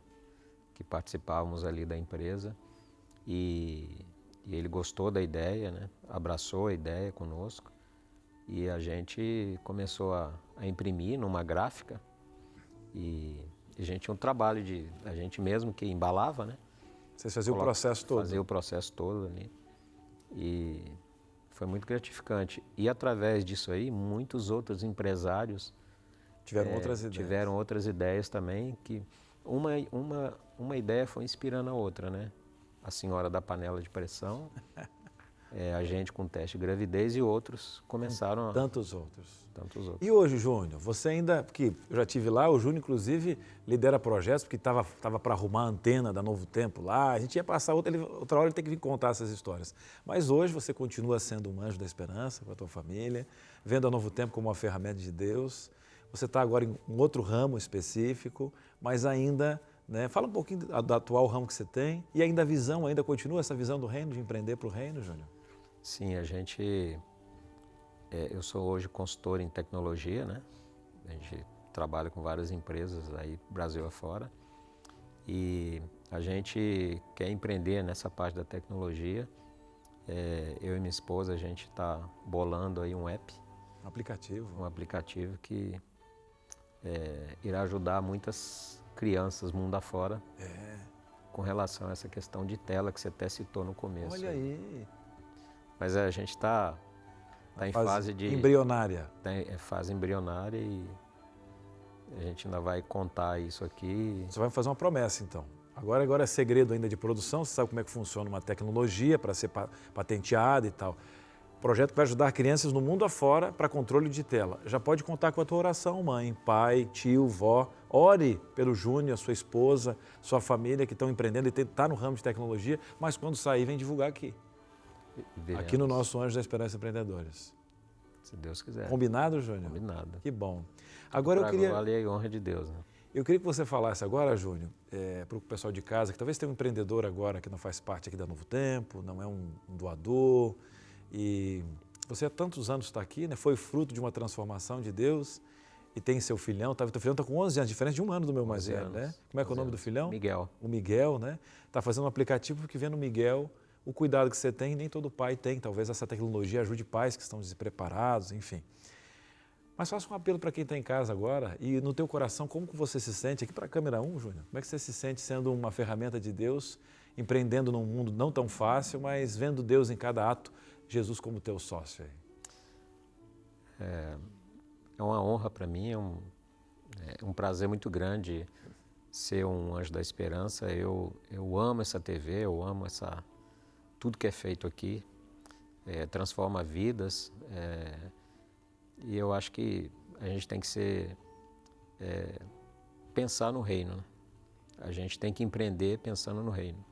que participávamos ali da empresa e ele gostou da ideia, né, abraçou a ideia conosco e a gente começou a imprimir numa gráfica e a gente tinha um trabalho a gente mesmo que embalava, né? Vocês faziam o processo todo? Fazia o processo todo ali. E foi muito gratificante. E através disso aí, muitos outros empresários tiveram outras ideias também, que uma ideia foi inspirando a outra, né? A senhora da panela de pressão, a gente com teste de gravidez e outros começaram Tantos outros. Tantos outros. E hoje, Júnior, você ainda, porque eu já estive lá, o Júnior inclusive lidera projetos, porque estava para arrumar a antena da Novo Tempo lá, a gente ia passar outra hora ele tem que vir contar essas histórias. Mas hoje você continua sendo um anjo da esperança com a tua família, vendo a Novo Tempo como uma ferramenta de Deus, você está agora em um outro ramo específico, mas ainda, né, fala um pouquinho do atual ramo que você tem e ainda a visão, ainda continua essa visão do reino, de empreender para o reino, Júnior? Sim, eu sou hoje consultor em tecnologia, né? A gente trabalha com várias empresas aí, Brasil afora, e a gente quer empreender nessa parte da tecnologia. Eu e minha esposa, a gente está bolando aí um app. Um aplicativo que irá ajudar muitas crianças mundo afora com relação a essa questão de tela que você até citou no começo. Olha aí! Mas a gente está em fase de... embrionária. Fase embrionária e a gente ainda vai contar isso aqui. Você vai fazer uma promessa, então. Agora é segredo ainda de produção, você sabe como é que funciona uma tecnologia para ser patenteada e tal. Projeto que vai ajudar crianças no mundo afora para controle de tela. Já pode contar com a tua oração, mãe, pai, tio, vó. Ore pelo Júnior, sua esposa, sua família que estão empreendendo e está no ramo de tecnologia, mas quando sair, vem divulgar aqui. Aqui no nosso Anjo da Esperança Empreendedores. Se Deus quiser. Combinado, Júnior? Combinado. Que bom. Agora eu queria... Valer a honra de Deus, né? Eu queria que você falasse agora, Júnior, para o pessoal de casa, que talvez tenha um empreendedor agora que não faz parte aqui da Novo Tempo, não é um doador, e você há tantos anos está aqui, né? Foi fruto de uma transformação de Deus e tem seu filhão, teu filhão está com 11 anos, diferente de um ano do meu mais velho, né? Como é que é o nome do filhão? Miguel. O Miguel, né? Está fazendo um aplicativo que vê no Miguel o cuidado que você tem, nem todo pai tem. Talvez essa tecnologia ajude pais que estão despreparados, enfim. Mas faça um apelo para quem está em casa agora e no teu coração, como que você se sente, aqui para a câmera 1, Júnior, como é que você se sente sendo uma ferramenta de Deus, empreendendo num mundo não tão fácil, mas vendo Deus em cada ato, Jesus como teu sócio aí? É uma honra para mim, é um prazer muito grande ser um anjo da esperança. Eu amo essa TV, eu amo tudo que é feito aqui, transforma vidas, e eu acho que a gente tem que pensar no reino, né? A gente tem que empreender pensando no reino.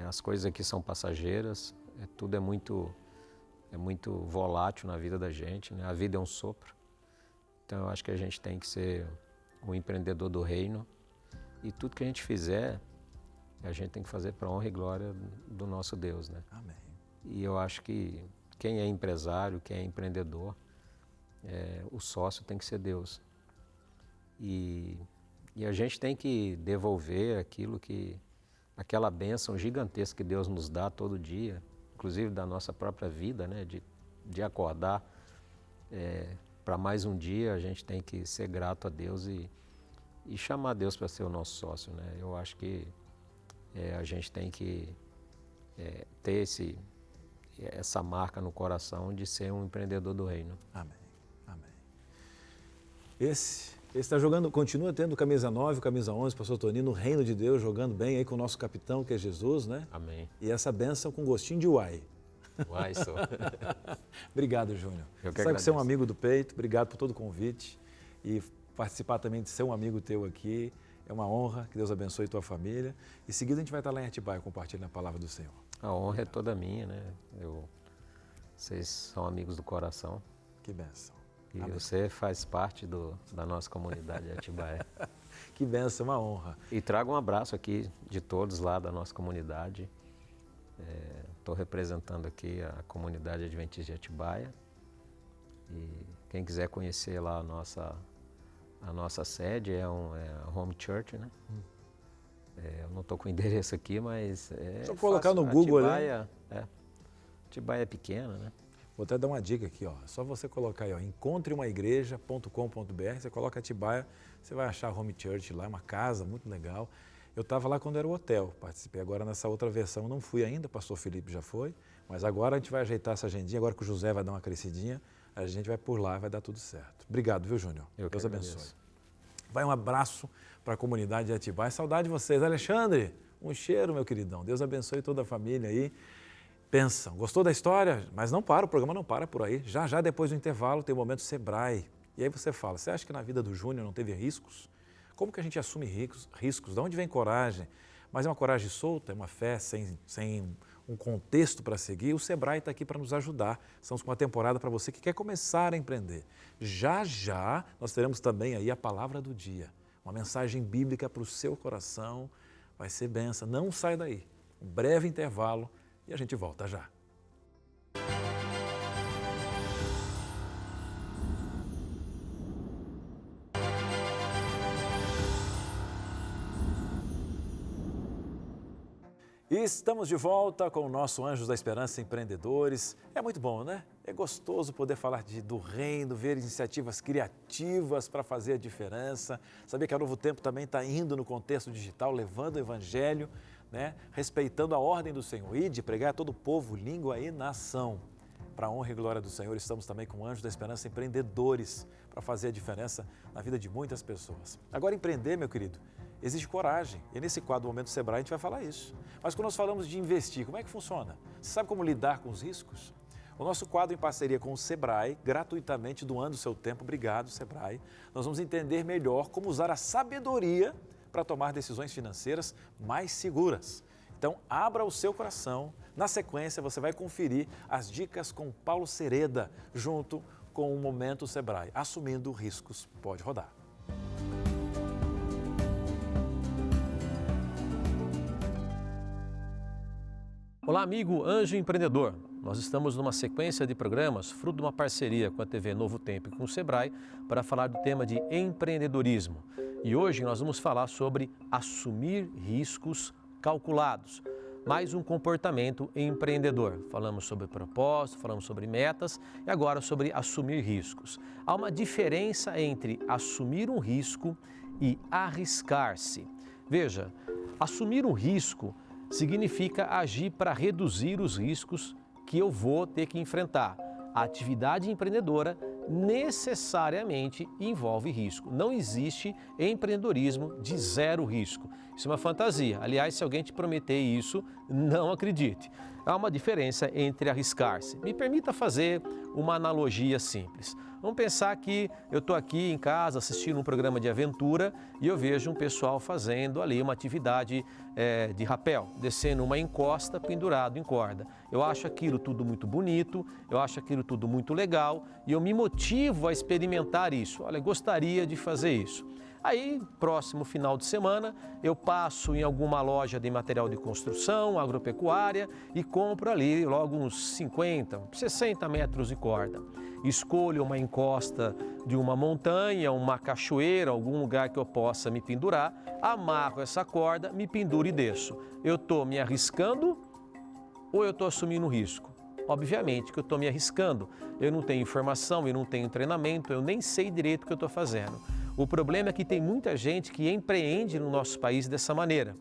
As coisas aqui são passageiras, tudo é muito volátil na vida da gente, né? A vida é um sopro. Então eu acho que a gente tem que ser um empreendedor do reino e tudo que a gente fizer, a gente tem que fazer para a honra e glória do nosso Deus, né? Amém. E eu acho que quem é empresário, quem é empreendedor, o sócio tem que ser Deus. E a gente tem que devolver aquela bênção gigantesca que Deus nos dá todo dia, inclusive da nossa própria vida, né? De acordar para mais um dia, a gente tem que ser grato a Deus e chamar Deus para ser o nosso sócio, né? Eu acho que a gente tem que ter essa marca no coração de ser um empreendedor do reino. Amém, amém. Esse está jogando, continua tendo camisa 9, camisa 11, pastor Toninho, no reino de Deus, jogando bem aí com o nosso capitão, que é Jesus, né? Amém. E essa bênção com gostinho de uai. Uai, sou. Obrigado, Júnior. Eu que Sabe que você é um agradeço. amigo do peito, obrigado por todo o convite. E participar também de ser um amigo teu aqui é uma honra, que Deus abençoe tua família. Em seguida a gente vai estar lá em Atibaia compartilhando a palavra do Senhor. A honra é toda minha, né? Vocês são amigos do coração Que bênção. e Amém. você faz parte da nossa comunidade de Atibaia. Que bênção, uma honra. E trago um abraço aqui de todos lá da nossa comunidade. Estou representando aqui a comunidade Adventista de Atibaia. E quem quiser conhecer lá a nossa sede é a Home Church, né? Eu não estou com o endereço aqui, mas Só colocar fácil. no Google, Atibaia, Atibaia é pequena, né? Vou até dar uma dica aqui, ó. É só você colocar aí, ó, encontreumaigreja.com.br, você coloca Atibaia, você vai achar a Home Church lá, uma casa muito legal. Eu estava lá quando era o hotel, participei agora nessa outra versão, não fui ainda, o pastor Felipe já foi, mas agora a gente vai ajeitar essa agendinha, agora que o José vai dar uma crescidinha, a gente vai por lá, vai dar tudo certo. Obrigado, viu, Júnior? Eu que Deus agradeço. abençoe. Vai um abraço para a comunidade de Atibaia, saudade de vocês. Alexandre, um cheiro, meu queridão. Deus abençoe toda a família aí. Pensam, gostou da história? Mas não para, o programa não para por aí. Já depois do intervalo tem o Momento Sebrae. E aí você fala, você acha que na vida do Júnior não teve riscos? Como que a gente assume riscos? De onde vem coragem? Mas é uma coragem solta, é uma fé sem um contexto para seguir. O Sebrae está aqui para nos ajudar. Estamos com uma temporada para você que quer começar a empreender. Já nós teremos também aí a palavra do dia. Uma mensagem bíblica para o seu coração. Vai ser bênção. Não sai daí. Um breve intervalo e a gente volta já. E estamos de volta com o nosso Anjos da Esperança Empreendedores. É muito bom, né? É gostoso poder falar do reino, ver iniciativas criativas para fazer a diferença. Saber que a Novo Tempo também está indo no contexto digital, levando o Evangelho, né? Respeitando a ordem do Senhor e de pregar a todo o povo, língua e nação. Para a honra e glória do Senhor, estamos também com o Anjos da Esperança Empreendedores para fazer a diferença na vida de muitas pessoas. Agora, empreender, meu querido, exige coragem. E nesse quadro do Momento Sebrae a gente vai falar isso. Mas quando nós falamos de investir, como é que funciona? Você sabe como lidar com os riscos? O nosso quadro em parceria com o Sebrae, gratuitamente doando o seu tempo, obrigado Sebrae, nós vamos entender melhor como usar a sabedoria para tomar decisões financeiras mais seguras. Então, abra o seu coração. Na sequência, você vai conferir as dicas com Paulo Sereda, junto com o Momento Sebrae. Assumindo riscos, pode rodar. Olá, amigo Anjo Empreendedor. Nós estamos numa sequência de programas, fruto de uma parceria com a TV Novo Tempo e com o Sebrae, para falar do tema de empreendedorismo. E hoje nós vamos falar sobre assumir riscos calculados, mais um comportamento empreendedor. Falamos sobre propósito, falamos sobre metas e agora sobre assumir riscos. Há uma diferença entre assumir um risco e arriscar-se. Veja, assumir um risco significa agir para reduzir os riscos que eu vou ter que enfrentar. A atividade empreendedora necessariamente envolve risco. Não existe empreendedorismo de zero risco. Isso é uma fantasia. Aliás, se alguém te prometer isso, não acredite. Há uma diferença entre arriscar-se. Me permita fazer uma analogia simples. Vamos pensar que eu estou aqui em casa assistindo um programa de aventura e eu vejo um pessoal fazendo ali uma atividade de rapel, descendo uma encosta pendurado em corda. Eu acho aquilo tudo muito bonito, eu acho aquilo tudo muito legal e eu me motivo a experimentar isso. Olha, gostaria de fazer isso. Aí, próximo final de semana, eu passo em alguma loja de material de construção, agropecuária e compro ali logo uns 50, 60 metros de corda. Escolho uma encosta de uma montanha, uma cachoeira, algum lugar que eu possa me pendurar, amarro essa corda, me penduro e desço. Eu estou me arriscando ou eu estou assumindo risco? obviamente que eu estou me arriscando. Eu não tenho informação, eu não tenho treinamento, eu nem sei direito o que eu estou fazendo. O problema é que tem muita gente que empreende no nosso país dessa maneira.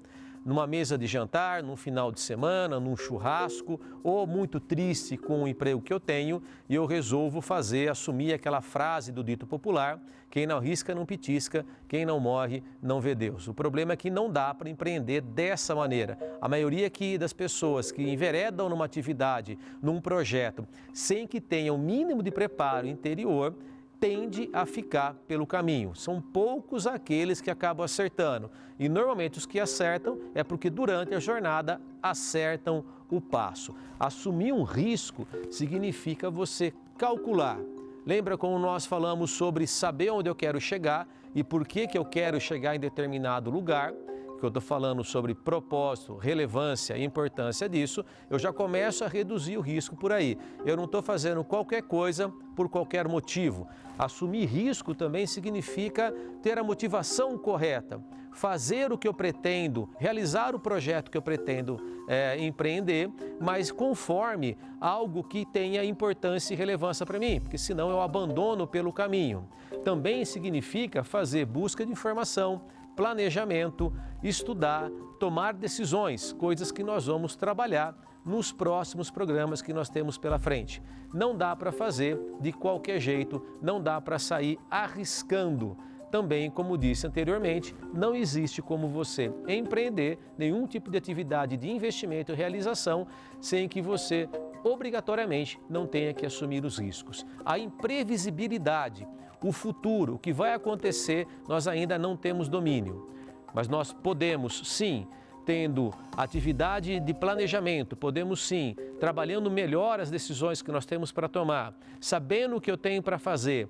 Numa mesa de jantar, num final de semana, num churrasco, ou muito triste com o emprego que eu tenho, e eu resolvo assumir aquela frase do dito popular: quem não arrisca não petisca, quem não morre não vê Deus. O problema é que não dá para empreender dessa maneira. A maioria das pessoas que enveredam numa atividade, num projeto, sem que tenham o mínimo de preparo interior, tende a ficar pelo caminho. São poucos aqueles que acabam acertando. E normalmente os que acertam é porque durante a jornada acertam o passo. Assumir um risco significa você calcular. Lembra como nós falamos sobre saber onde eu quero chegar e por que eu quero chegar em determinado lugar? Que eu estou falando sobre propósito, relevância e importância disso, eu já começo a reduzir o risco por aí. Eu não estou fazendo qualquer coisa por qualquer motivo. Assumir risco também significa ter a motivação correta, fazer o que eu pretendo, realizar o projeto que eu pretendo empreender, mas conforme algo que tenha importância e relevância para mim, porque senão eu abandono pelo caminho. Também significa fazer busca de informação, planejamento, estudar, tomar decisões, coisas que nós vamos trabalhar nos próximos programas que nós temos pela frente. Não dá para fazer de qualquer jeito, não dá para sair arriscando. Também, como disse anteriormente, não existe como você empreender nenhum tipo de atividade de investimento e realização sem que você obrigatoriamente não tenha que assumir os riscos. A imprevisibilidade, o futuro, o que vai acontecer, nós ainda não temos domínio. Mas nós podemos, sim, tendo atividade de planejamento, podemos sim, trabalhando melhor as decisões que nós temos para tomar, sabendo o que eu tenho para fazer,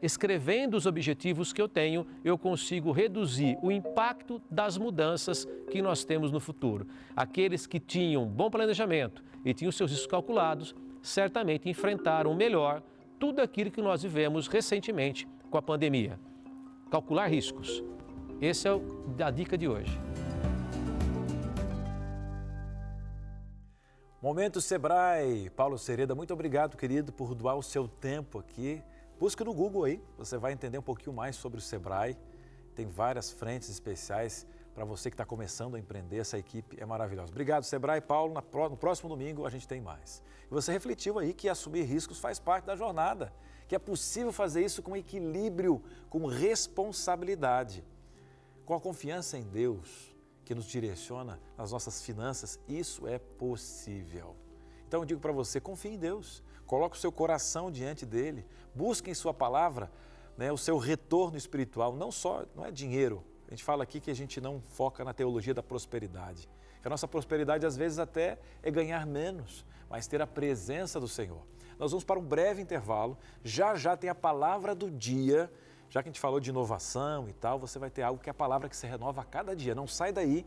escrevendo os objetivos que eu tenho, eu consigo reduzir o impacto das mudanças que nós temos no futuro. Aqueles que tinham bom planejamento e tinham seus riscos calculados, certamente enfrentaram melhor tudo aquilo que nós vivemos recentemente com a pandemia. Calcular riscos. Essa é a dica de hoje. Momento Sebrae. Paulo Sereda, muito obrigado, querido, por doar o seu tempo aqui. Busque no Google aí, você vai entender um pouquinho mais sobre o Sebrae. Tem várias frentes especiais para você que está começando a empreender. Essa equipe é maravilhosa. Obrigado, Sebrae. Paulo, no próximo domingo a gente tem mais. E você refletiu aí que assumir riscos faz parte da jornada, que é possível fazer isso com equilíbrio, com responsabilidade. Com a confiança em Deus, que nos direciona nas nossas finanças, isso é possível. Então eu digo para você, confie em Deus, coloque o seu coração diante dele, busque em sua palavra o seu retorno espiritual, não é dinheiro. A gente fala aqui que a gente não foca na teologia da prosperidade. Que a nossa prosperidade às vezes até é ganhar menos, mas ter a presença do Senhor. Nós vamos para um breve intervalo, já tem a palavra do dia. Já que a gente falou de inovação e tal, você vai ter algo que é a palavra que se renova a cada dia. Não sai daí,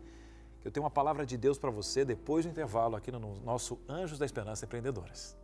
que eu tenho uma palavra de Deus para você depois do intervalo aqui no nosso Anjos da Esperança Empreendedores.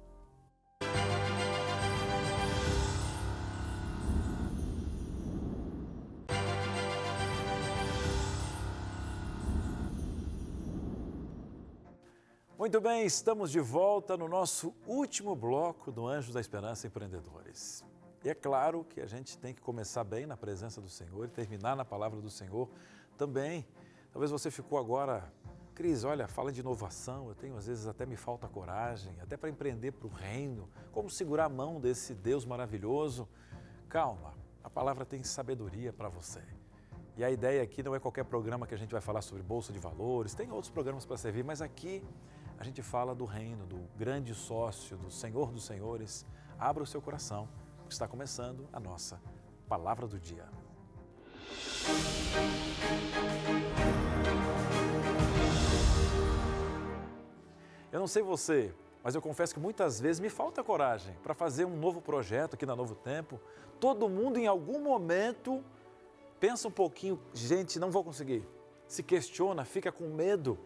Muito bem, estamos de volta no nosso último bloco do Anjos da Esperança Empreendedores. E é claro que a gente tem que começar bem na presença do Senhor e terminar na palavra do Senhor também. Talvez você ficou agora, Cris, olha, fala de inovação, às vezes até me falta coragem, até para empreender para o reino, como segurar a mão desse Deus maravilhoso. Calma, a palavra tem sabedoria para você. E a ideia aqui não é qualquer programa que a gente vai falar sobre bolsa de valores, tem outros programas para servir, mas aqui a gente fala do reino, do grande sócio, do Senhor dos Senhores. Abra o seu coração. Está começando a nossa Palavra do Dia. Eu não sei você, mas eu confesso que muitas vezes me falta coragem para fazer um novo projeto aqui na Novo Tempo. Todo mundo em algum momento pensa um pouquinho, gente, não vou conseguir. Se questiona, fica com medo.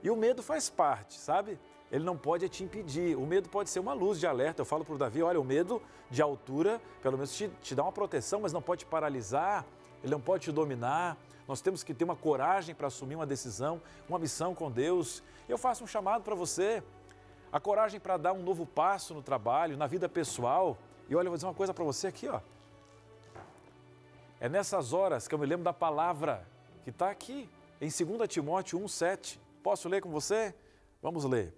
E o medo faz parte, sabe? Ele não pode te impedir. O medo pode ser uma luz de alerta. Eu falo para o Davi, olha, o medo de altura, pelo menos te dá uma proteção, mas não pode te paralisar, ele não pode te dominar. Nós temos que ter uma coragem para assumir uma decisão, uma missão com Deus. Eu faço um chamado para você. a coragem para dar um novo passo no trabalho, na vida pessoal. E olha, eu vou dizer uma coisa para você aqui, ó. É nessas horas que eu me lembro da palavra que está aqui, em 2 Timóteo 1,7. Posso ler com você? Vamos ler.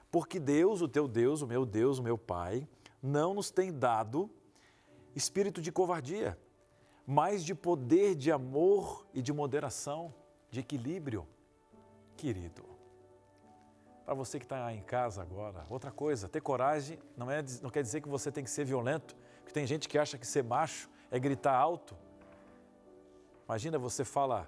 Porque Deus, o teu Deus, o meu Pai, não nos tem dado espírito de covardia, mas de poder, de amor e de moderação, de equilíbrio. Querido, para você que está em casa agora, outra coisa, ter coragem não quer dizer que você tem que ser violento, porque tem gente que acha que ser macho é gritar alto. Imagina, você fala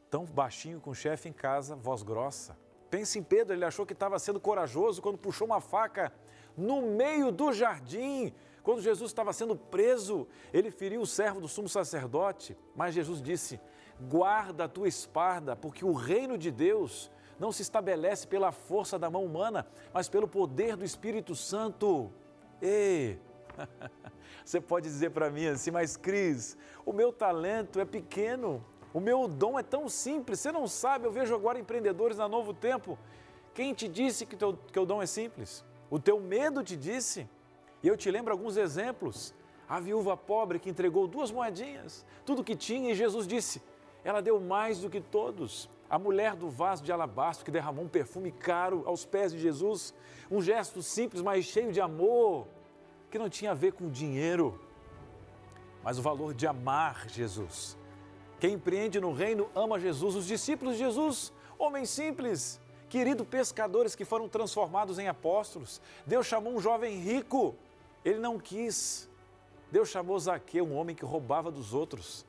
tão baixinho com o chefe em casa, voz grossa. Pense em Pedro, ele achou que estava sendo corajoso quando puxou uma faca no meio do jardim. Quando Jesus estava sendo preso, ele feriu o servo do sumo sacerdote. Mas Jesus disse, guarda a tua espada, porque o reino de Deus não se estabelece pela força da mão humana, mas pelo poder do Espírito Santo. Ei! Você pode dizer para mim assim, mas Cris, o meu talento é pequeno, o meu dom é tão simples, você não sabe, eu vejo agora empreendedores na Novo Tempo. Quem te disse que o dom é simples? O teu medo te disse? E eu te lembro alguns exemplos. A viúva pobre que entregou 2 moedinhas, tudo que tinha, e Jesus disse, ela deu mais do que todos. A mulher do vaso de alabastro que derramou um perfume caro aos pés de Jesus, um gesto simples, mas cheio de amor, que não tinha a ver com dinheiro, mas o valor de amar Jesus. Quem empreende no reino ama Jesus. Os discípulos de Jesus, homens simples, queridos pescadores que foram transformados em apóstolos. Deus chamou um jovem rico, ele não quis. Deus chamou Zaqueu, um homem que roubava dos outros.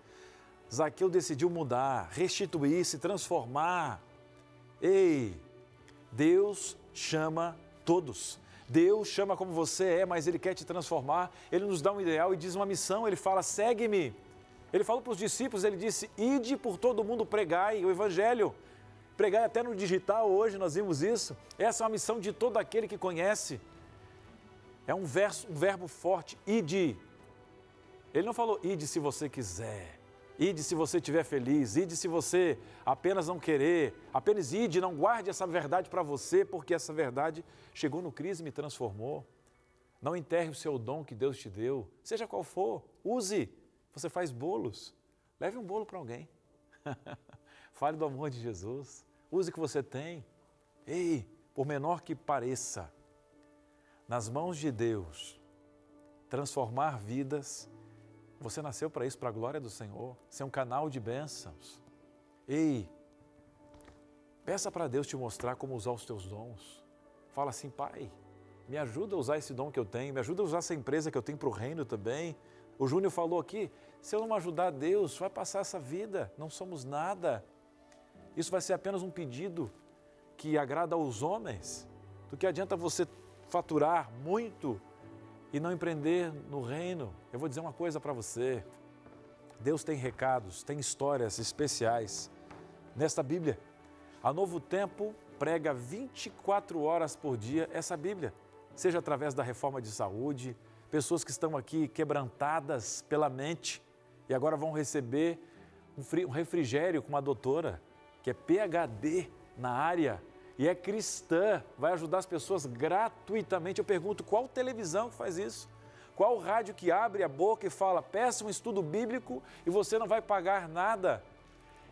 Zaqueu decidiu mudar, restituir, se transformar. Ei, Deus chama todos. Deus chama como você é, mas Ele quer te transformar. Ele nos dá um ideal e diz uma missão. Ele fala, segue-me. Ele falou para os discípulos, ele disse, ide por todo mundo, pregai o Evangelho. Pregai até no digital, hoje nós vimos isso. Essa é uma missão de todo aquele que conhece. É um verbo forte, ide. Ele não falou, ide se você quiser. Ide se você estiver feliz, ide se você apenas não querer, apenas ide, não guarde essa verdade para você, porque essa verdade chegou no Cristo e me transformou. Não enterre o seu dom que Deus te deu, seja qual for, use. Você faz bolos, leve um bolo para alguém. Fale do amor de Jesus, use o que você tem. Ei, por menor que pareça, nas mãos de Deus, transformar vidas. Você nasceu para isso, para a glória do Senhor, ser um canal de bênçãos. Ei, peça para Deus te mostrar como usar os teus dons. Fala assim, Pai, me ajuda a usar esse dom que eu tenho, me ajuda a usar essa empresa que eu tenho para o reino também. O Júnior falou aqui, se eu não ajudar Deus, vai passar essa vida, não somos nada. Isso vai ser apenas um pedido que agrada aos homens. Do que adianta você faturar muito e não empreender no reino? Eu vou dizer uma coisa para você. Deus tem recados, tem histórias especiais. Nesta Bíblia, a Novo Tempo prega 24 horas por dia essa Bíblia. Seja através da reforma de saúde, pessoas que estão aqui quebrantadas pela mente e agora vão receber um refrigério com uma doutora que é PhD na área e é cristã, vai ajudar as pessoas gratuitamente. Eu pergunto, qual televisão que faz isso? Qual rádio que abre a boca e fala, peça um estudo bíblico e você não vai pagar nada?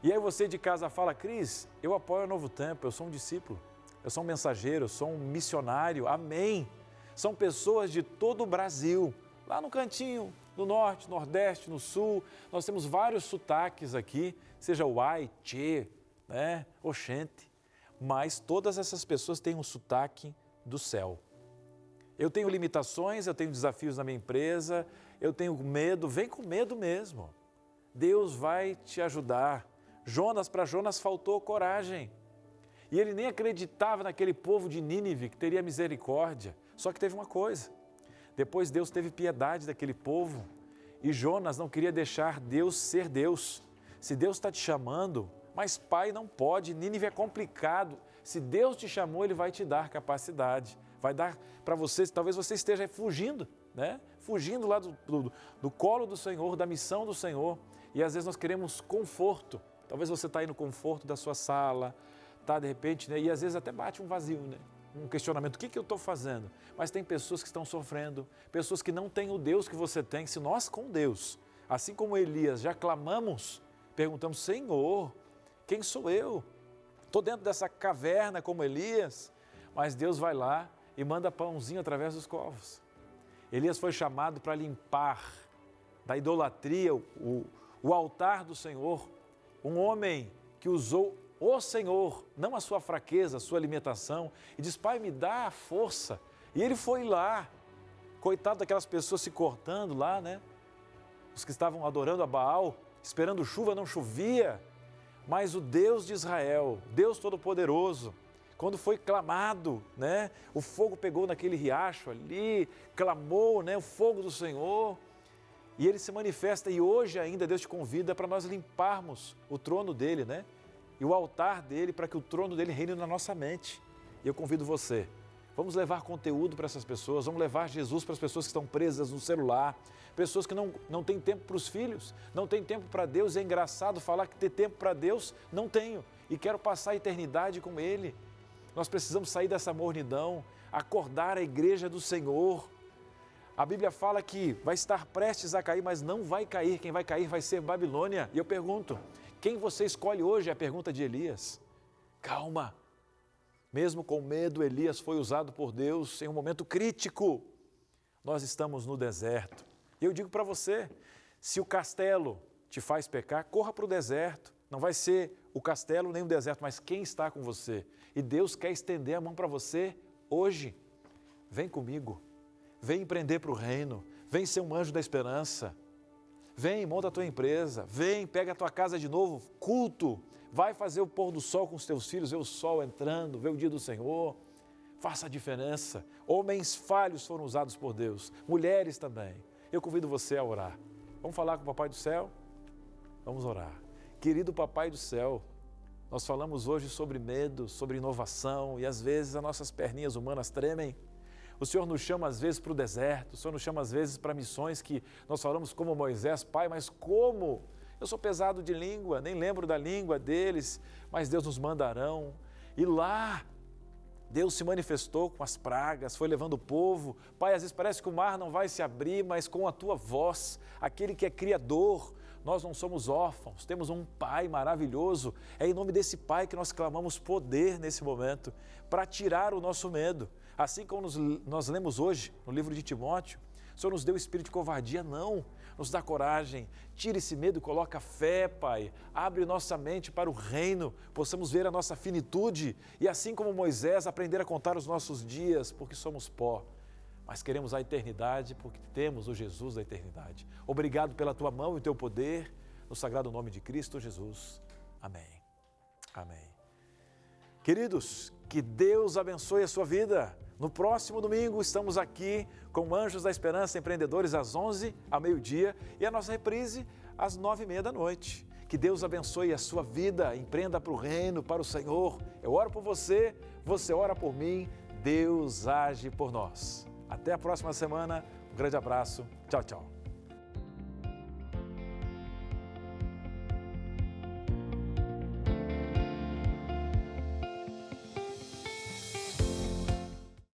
E aí você de casa fala, Cris, eu apoio o Novo Tempo, eu sou um discípulo, eu sou um mensageiro, eu sou um missionário, amém. São pessoas de todo o Brasil, lá no cantinho, no norte, nordeste, no sul, nós temos vários sotaques aqui, seja o ai, tchê, né, oxente. Mas todas essas pessoas têm um sotaque do céu. Eu tenho limitações, eu tenho desafios na minha empresa, eu tenho medo, vem com medo mesmo. Deus vai te ajudar. Para Jonas faltou coragem. E ele nem acreditava naquele povo de Nínive que teria misericórdia. Só que teve uma coisa, depois Deus teve piedade daquele povo e Jonas não queria deixar Deus ser Deus. Se Deus está te chamando, mas pai não pode, Nínive é complicado. Se Deus te chamou, Ele vai te dar capacidade, vai dar para você, talvez você esteja fugindo, né? Fugindo lá do colo do Senhor, da missão do Senhor. E às vezes nós queremos conforto, talvez você está aí no conforto da sua sala, tá de repente, né? E às vezes até bate um vazio, né? um questionamento, o que eu estou fazendo? Mas tem pessoas que estão sofrendo, pessoas que não têm o Deus que você tem. Se nós com Deus, assim como Elias, já clamamos, perguntamos, Senhor, quem sou eu? Estou dentro dessa caverna como Elias, mas Deus vai lá e manda pãozinho através dos covos. Elias foi chamado para limpar da idolatria o altar do Senhor, um homem que usou o Senhor, não a sua fraqueza, a sua limitação, e diz, Pai, me dá a força. E ele foi lá, coitado daquelas pessoas se cortando lá, né? Os que estavam adorando a Baal, esperando chuva, não chovia. Mas o Deus de Israel, Deus Todo-Poderoso, quando foi clamado, né? O fogo pegou naquele riacho ali, clamou, né? O fogo do Senhor. E ele se manifesta e hoje ainda Deus te convida para nós limparmos o trono dele, né? E o altar dele para que o trono dele reine na nossa mente. E eu convido você, vamos levar conteúdo para essas pessoas, vamos levar Jesus para as pessoas que estão presas no celular, pessoas que não têm tempo para os filhos, não têm tempo para Deus. É engraçado falar que ter tempo para Deus, não tenho, e quero passar a eternidade com Ele. Nós precisamos sair dessa mornidão, acordar a igreja do Senhor. A Bíblia fala que vai estar prestes a cair, mas não vai cair. Quem vai cair vai ser Babilônia. E eu pergunto, quem você escolhe hoje? É a pergunta de Elias. Calma. Mesmo com medo, Elias foi usado por Deus em um momento crítico. Nós estamos no deserto. E eu digo para você, se o castelo te faz pecar, corra para o deserto. Não vai ser o castelo nem o deserto, mas quem está com você. E Deus quer estender a mão para você hoje. Vem comigo. Vem empreender para o reino, vem ser um anjo da esperança, vem, monta a tua empresa, vem, pega a tua casa de novo, culto, vai fazer o pôr do sol com os teus filhos, ver o sol entrando, ver o dia do Senhor, faça a diferença. Homens falhos foram usados por Deus, mulheres também. Eu convido você a orar. Vamos falar com o Papai do Céu? Vamos orar. Querido Papai do Céu, nós falamos hoje sobre medo, sobre inovação e às vezes as nossas perninhas humanas tremem. O Senhor nos chama às vezes para o deserto, o Senhor nos chama às vezes para missões que nós falamos como Moisés, Pai, mas como? Eu sou pesado de língua, nem lembro da língua deles, mas Deus nos mandarão. E lá, Deus se manifestou com as pragas, foi levando o povo. Pai, às vezes parece que o mar não vai se abrir, mas com a Tua voz, aquele que é Criador, nós não somos órfãos, temos um Pai maravilhoso. É em nome desse Pai que nós clamamos poder nesse momento, para tirar o nosso medo. Assim como nós lemos hoje no livro de Timóteo, o Senhor nos deu espírito de covardia? Não, nos dá coragem, tira esse medo e coloca fé, Pai. Abre nossa mente para o reino, possamos ver a nossa finitude e assim como Moisés, aprender a contar os nossos dias, porque somos pó. Mas queremos a eternidade porque temos o Jesus da eternidade. Obrigado pela Tua mão e o Teu poder, no sagrado nome de Cristo Jesus. Amém. Amém. Queridos, que Deus abençoe a sua vida. No próximo domingo estamos aqui com Anjos da Esperança Empreendedores às 11 ao meio-dia e a nossa reprise às 9h30 da noite. Que Deus abençoe a sua vida, empreenda para o reino, para o Senhor. Eu oro por você, você ora por mim, Deus age por nós. Até a próxima semana, um grande abraço, tchau, tchau.